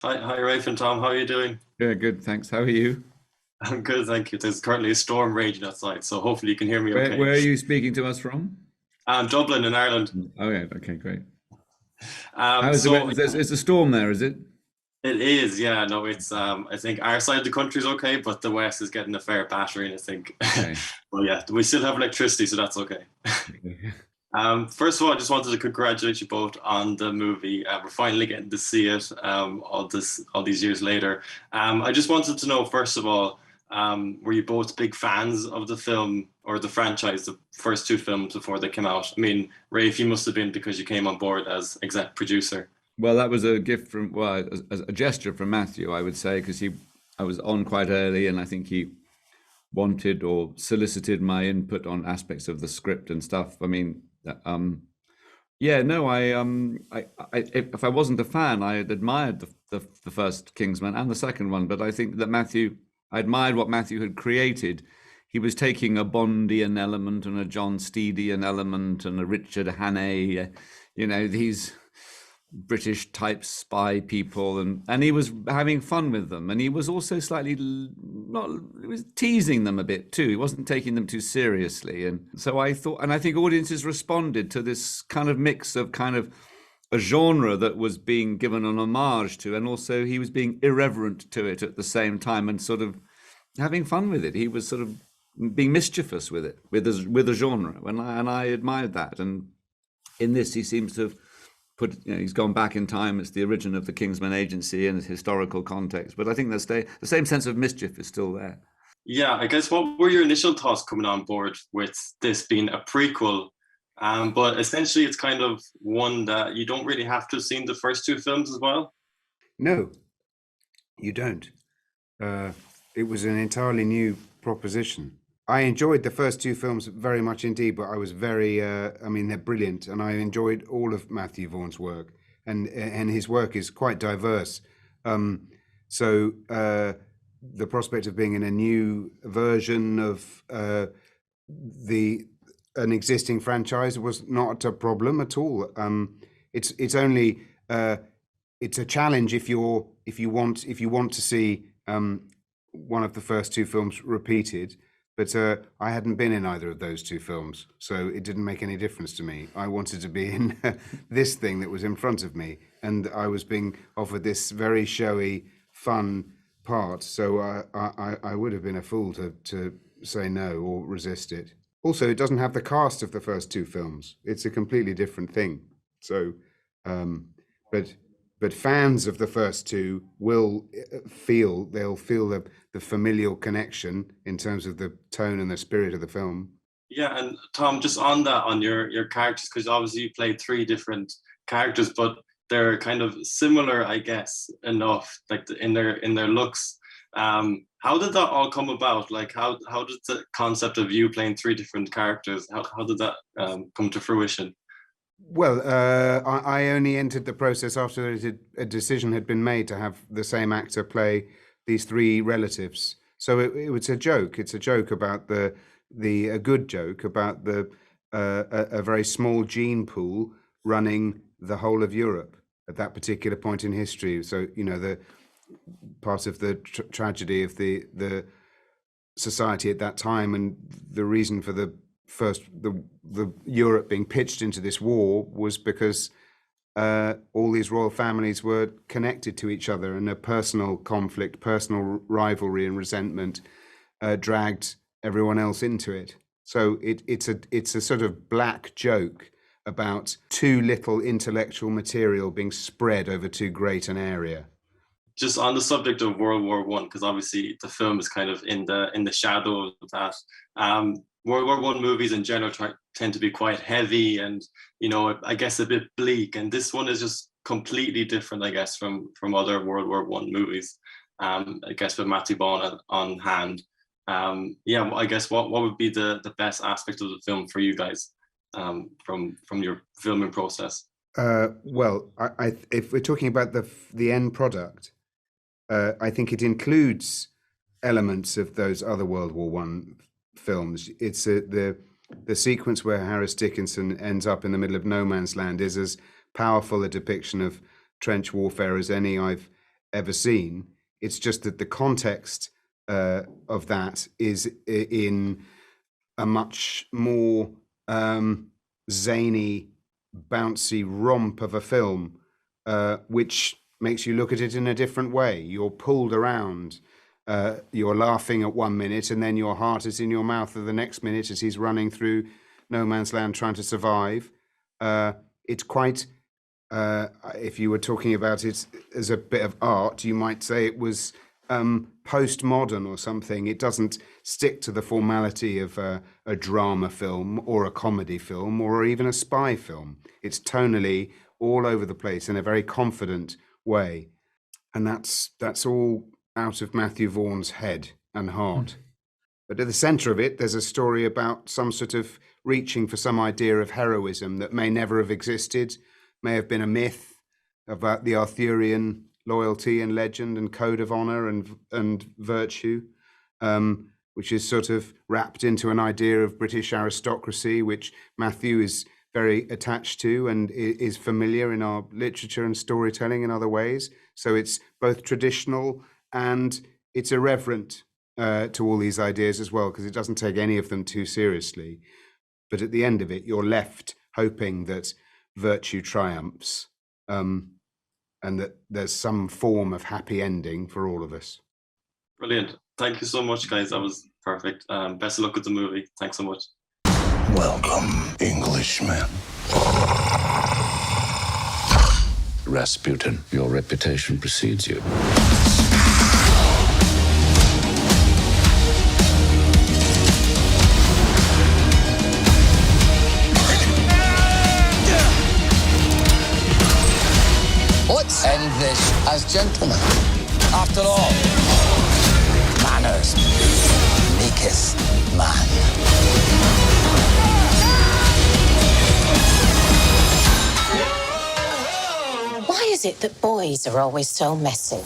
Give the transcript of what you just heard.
Hi, Rafe and Tom. How are you doing? Yeah, good, thanks. How are you? I'm good, thank you. There's currently a storm raging outside, so hopefully you can hear me Where okay. where are you speaking to us from? I'm Dublin in Ireland. Oh yeah, okay, great. Um, How is the weather? so It's a storm there, is it? it is, yeah. No, it's I think our side of the country is okay, but the west is getting a fair battering, I think. Okay. Well, yeah, we still have electricity, so that's okay. Okay. First of all, I just wanted to congratulate you both on the movie. We're finally getting to see it all these years later. I just wanted to know, first of all, were you both big fans of the film or the franchise, the first two films before they came out? I mean, Rafe, you must have been because you came on board as exec producer. Well, that was a gift from, well, a gesture from Matthew, I would say, because I was on quite early, and I think he wanted or solicited my input on aspects of the script and stuff. I mean, yeah, no, if I wasn't a fan, I had admired the first Kingsman and the second one, but I think that I admired what Matthew had created. He was taking a Bondian element and a John Steedian element and a Richard Hannay, these British type spy people, and he was having fun with them, and he was also slightly not he was teasing them a bit too. He wasn't taking them too seriously, and so I thought, and I think audiences responded to this kind of mix of kind of a genre that was being given an homage to, and also he was being irreverent to it at the same time, and sort of having fun with it. He was sort of being mischievous with it, with a genre, and I admired that. And in this, he seems to have he's gone back in time. It's the origin of the Kingsman Agency and its historical context. But I think the same sense of mischief is still there. Yeah, I guess what were your initial thoughts coming on board with this being a prequel? But essentially, it's kind of one that you don't really have to have seen the first two films as well. No, you don't. Uh, it was an entirely new proposition. I enjoyed the first two films very much indeed, but I was very, I mean, they're brilliant, and I enjoyed all of Matthew Vaughn's work, and his work is quite diverse. So the prospect of being in a new version of the an existing franchise was not a problem at all. It's only it's a challenge if you want to see one of the first two films repeated. But I hadn't been in either of those two films, so it didn't make any difference to me. I wanted to be in this thing that was in front of me, and I was being offered this very showy, fun part. So I would have been a fool to say no or resist it. Also, it doesn't have the cast of the first two films. It's a completely different thing. So, but fans of the first two will feel the familial connection in terms of the tone and the spirit of the film. Yeah, and Tom, just on that, on your characters, because obviously you played three different characters, but they're kind of similar, I guess, enough, like in their looks. How did that all come about? Like, how did the concept of you playing three different characters? How did that come to fruition? Well, I only entered the process after a decision had been made to have the same actor play these three relatives. So it was a joke. It's a joke about a good joke about a very small gene pool running the whole of Europe at that particular point in history. So the part of the tragedy of the society at that time, and the reason for the Europe being pitched into this war was because all these royal families were connected to each other, and a personal conflict, personal rivalry and resentment dragged everyone else into it. So it's a sort of black joke about too little intellectual material being spread over too great an area. Just on the subject of World War One, because obviously the film is kind of in the shadow of that. World War One movies in general tend to be quite heavy and I guess a bit bleak, and this one is just completely different, I guess, from other World War One movies. I guess with Matthew Vaughn on hand. Yeah, I guess what would be the best aspect of the film for you guys from your filming process? Well, if we're talking about the end product, I think it includes elements of those other World War One films. It's the sequence where Harris Dickinson ends up in the middle of no man's land is as powerful a depiction of trench warfare as any I've ever seen. It's just that the context of that is in a much more zany, bouncy romp of a film, which makes you look at it in a different way. You're pulled around. You're laughing at one minute, and then your heart is in your mouth at the next minute as he's running through no man's land trying to survive. It's quite, if you were talking about it as a bit of art, you might say it was postmodern or something. It doesn't stick to the formality of a drama film or a comedy film or even a spy film. It's tonally all over the place in a very confident way. And that's all out of Matthew Vaughn's head and heart. But at the centre of it, there's a story about some sort of reaching for some idea of heroism that may never have existed, may have been a myth about the Arthurian loyalty and legend and code of honour and virtue, which is sort of wrapped into an idea of British aristocracy, which Matthew is very attached to and is familiar in our literature and storytelling in other ways. So it's both traditional and it's irreverent to all these ideas as well, because it doesn't take any of them too seriously. But at the end of it, you're left hoping that virtue triumphs and that there's some form of happy ending for all of us. Brilliant. Thank you so much, guys. That was perfect. Best of luck with the movie. Thanks so much. Welcome, Englishman. Rasputin, your reputation precedes you. Let's end this as gentlemen. After all, manners maketh man. Why is it that boys are always so messy?